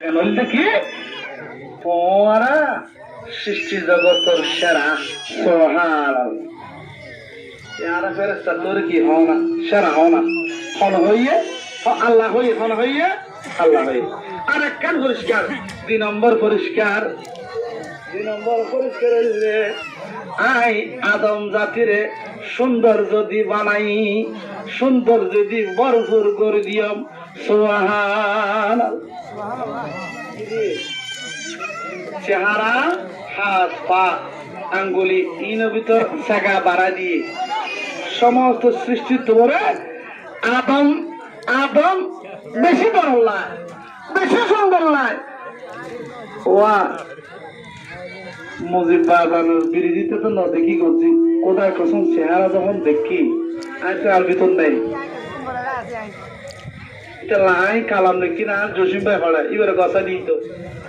কি পরা সৃষ্টি জগতের সেরা সোহার ফেরেস্তা তোর কি হও না সেরা হও না হন হইয়ে আল্লাহ হই হন হইয়ে আল্লাহ হই আর একখান পরিষ্কার 2 নম্বর পরিষ্কার 2 নম্বর পরিষ্কার হইলে আই আদম জাতিরে সুন্দর যদি বানাই সুন্দর যদি ভরপুর করে দিয়ম সোহান চেহারা হাত পা আঙ্গুলি ইন ভিতর সাগা বাড়া দিয়ে সমস্ত সৃষ্টি তোরে আদম আদম বেশি বড় নয় বেশি সুন্দর নয় ওয়া মুজিব বাজানোর বিরোধিতা তো ন দেখি করছি কোথায় কসম চেহারা যখন দেখি আজ আর ভিতর নেই লাই কালাম নাকি না জসিম ভাই পড়া এবারে কথা দিই তো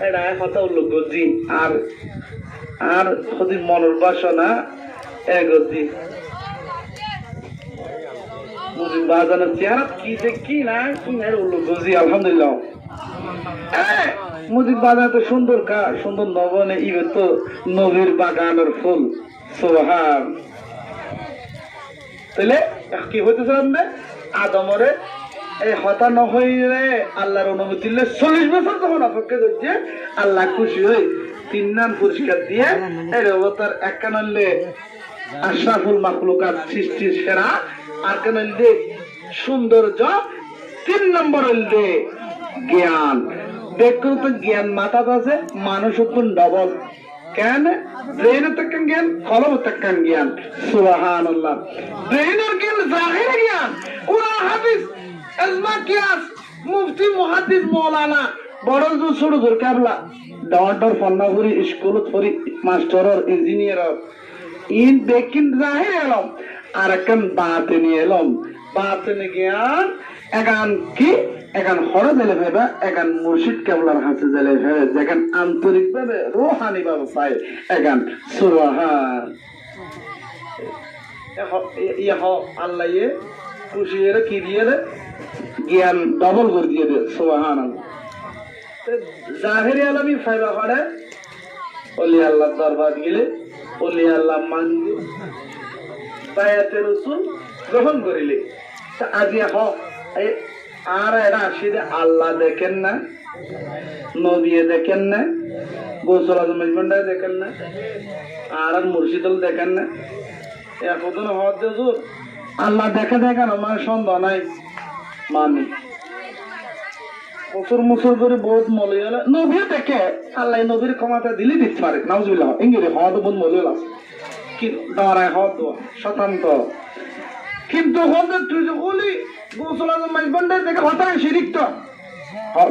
এটা কথা উল্লেখ করছি আর আর যদি মনের বাসনা এগোচ্ছি মুজিব বাজানোর চেহারা কি দেখি না কি না উল্লেখ করছি আলহামদুলিল্লাহ মুজিব বাজার তো সুন্দর কা সুন্দর নবনে ইবে তো নবীর বাগানের ফুল সোহান তাহলে কি হইতেছিলাম না আদমরে এই হতা নহইলে আল্লাহর অনুমতি 40 বছর যখন অপেক্ষা করছে আল্লাহ খুশি হই 3 নাম পুরস্কার দিয়ে এর অবতার এক কানলে আশরাফুল মাখলুকাত সৃষ্টির সেরা আর কানলে সৌন্দর্য 3 নম্বর হইলে জ্ঞান দেখো তো জ্ঞান মাথা আছে মানুষ তো ডবল কেন ব্রেনের তক্কান জ্ঞান কলম তক্কান জ্ঞান সুবহানাল্লাহ ব্রেনের জ্ঞান জাহির জ্ঞান কোরআন হাদিস আজমা কিয়াস মুফতি মুহাদ্দিস মাওলানা বড় ছোট ছোট কাবলা ডক্টর ফন্নাপুরি স্কুলত পড়ি মাস্টার ইঞ্জিনিয়ার ইন বেকিন জাহির এলম আর একখান বাতিনি এলম বাতিনি জ্ঞান এগান কি এখান হরে দিলে ভেবে এখান মুর্শিদ কেবলার হাতে দিলে ভেবে যেখান আন্তরিক ভাবে রোহানি ভাবে পায় এখান সুবহান আল্লাহ খুশি এর কি দিয়ে জ্ঞান ডবল করে দিয়ে দে সুবহান জাহিরি আলমী ফাইবা পড়ে ওলি আল্লাহ দরবার গেলে ওলি আল্লাহ মানলে বায়াতে রাসূল গ্রহণ করিলে আজি আর এরা আসলে আল্লাহ দেখেন না নবী দেখেন না গোসল আজম দেখেন না আর মুর্শিদল দেখেন না এখন হওয়ার আল্লাহ দেখে দেখেন আমার সন্দেহ নাই মানে বছর মুসর করে বহুত মলে নবী দেখে আল্লাহ নবীর ক্ষমতা দিলে দিতে পারে নাউজুবিল্লাহ ইংরেজি হওয়া তো বহুত মলে কি দাঁড়ায় হওয়া তো শতান্ত কিন্তু তুই যে বলি গোসল আজম দেখে হঠাৎ শিরিক তো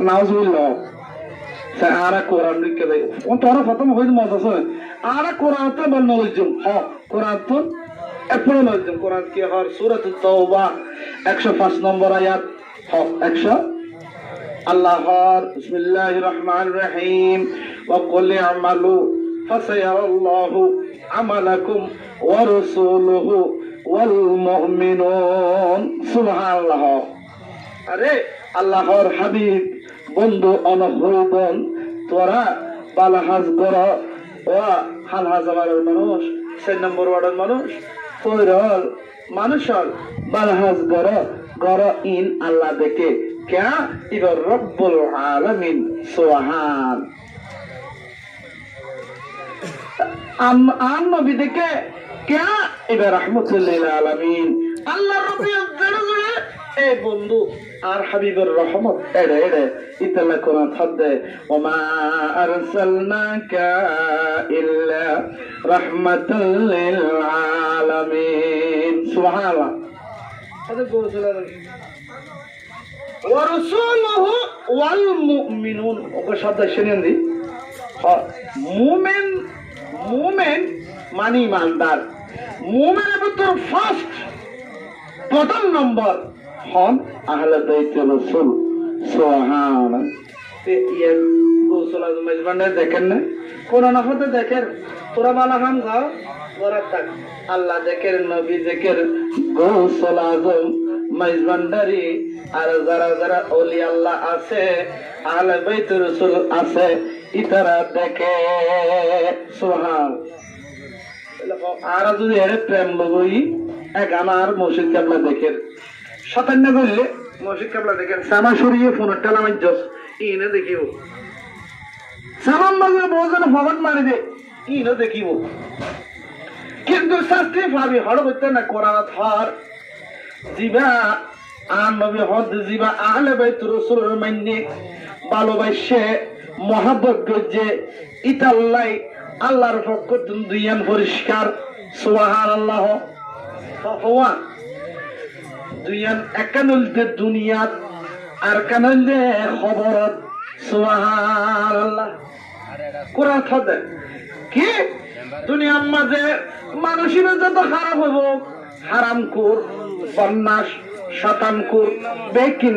নাউজুবিল্লাহ আর কোরআন লিখে দেয় ও তোরা প্রথম হইতে মজা আছে আর কোরআন তো বল নলেজ কোরআন তো এরপরে নলেজ কোরআন কি হর সূরাত তাওবা 105 নম্বর আয়াত 100 আল্লাহর বিসমিল্লাহির রহমানির রহিম ওয়া কুল আমালু ফাসায়ারাল্লাহু আমালাকুম ওয়া রাসূলুহু ওয়াল মুমিনুন সুবহানাল্লাহ আরে আল্লাহর হাবিব বন্ধু অনহরবন তোরা বালাহাজ গড় ও হালহাজারের মানুষ 6 নম্বর ওয়ার্ডের মানুষ পৈরল মানুষল বালাহাজ গড় ইন আল্লাহ দেখে ক্যা ইবার রব্বুল আলামিন সুবহান নবী দেখে ক্যা ইবার রাহমাতুল লিল আলামিন আল্লাহ রাব্বুল জলালে এ বন্ধু আর হাবিবের রহমত এড়ে এড়ে ইতালা কোরআন থাদে ওমা আরসালনাকা ইল্লা রাহমাতাল লিল আলামিন সুবহানাল্লাহ আদে গোসলা ওয়া রাসূলুহু ওয়াল মুমিনুন ওকে শব্দ শুনেন দি মুমিন মানে ইমানদার মুমিনের ভিতর ফার্স্ট প্রথম নম্বর হন আহলে বাইতে রাসূল সুবহান ইয়ে গোসল আজম মেজবান্ডার দেখেন না কোন না হতে দেখেন তোরা বালা খান খাও ওরা থাক আল্লাহ দেখেন নবী দেখেন গোসল আজম মাইজবান্ডারি আর যারা যারা ওলি আল্লাহ আছে আহলে বাইত রাসূল আছে ইতারা দেখে সুবহান। আর যদি এর প্রেম লগই এক আমার মসজিদ কেবলা দেখেন শতান্য করলে মসজিদ কেবলা দেখেন সামা সরিয়ে ফোনের টেলামাই জস ইনে দেখিব সামান মাঝে বহুজন ভগত মারি দে ইনে দেখিব কিন্তু শাস্ত্রী ভাবি হড় করতে না কোরআন ধর জিবা আর নবী হদ জিবা আহলে বাইত রাসূলের মাইনে ভালোবাসে মহব্বত করছে ইতাল্লাই আল্লাহর পক্ষ দুইয়ান পরিষ্কার সুবহানাল্লাহ ফওয়া দুইয়ান একানুলতে দুনিয়াত আর কানুলতে খবরত সুবহানাল্লাহ। কোরআন থদে কি দুনিয়ার মাঝে মানুষের যত খারাপ হবো হারামখোর বদমাশ শয়তানখোর বেকিন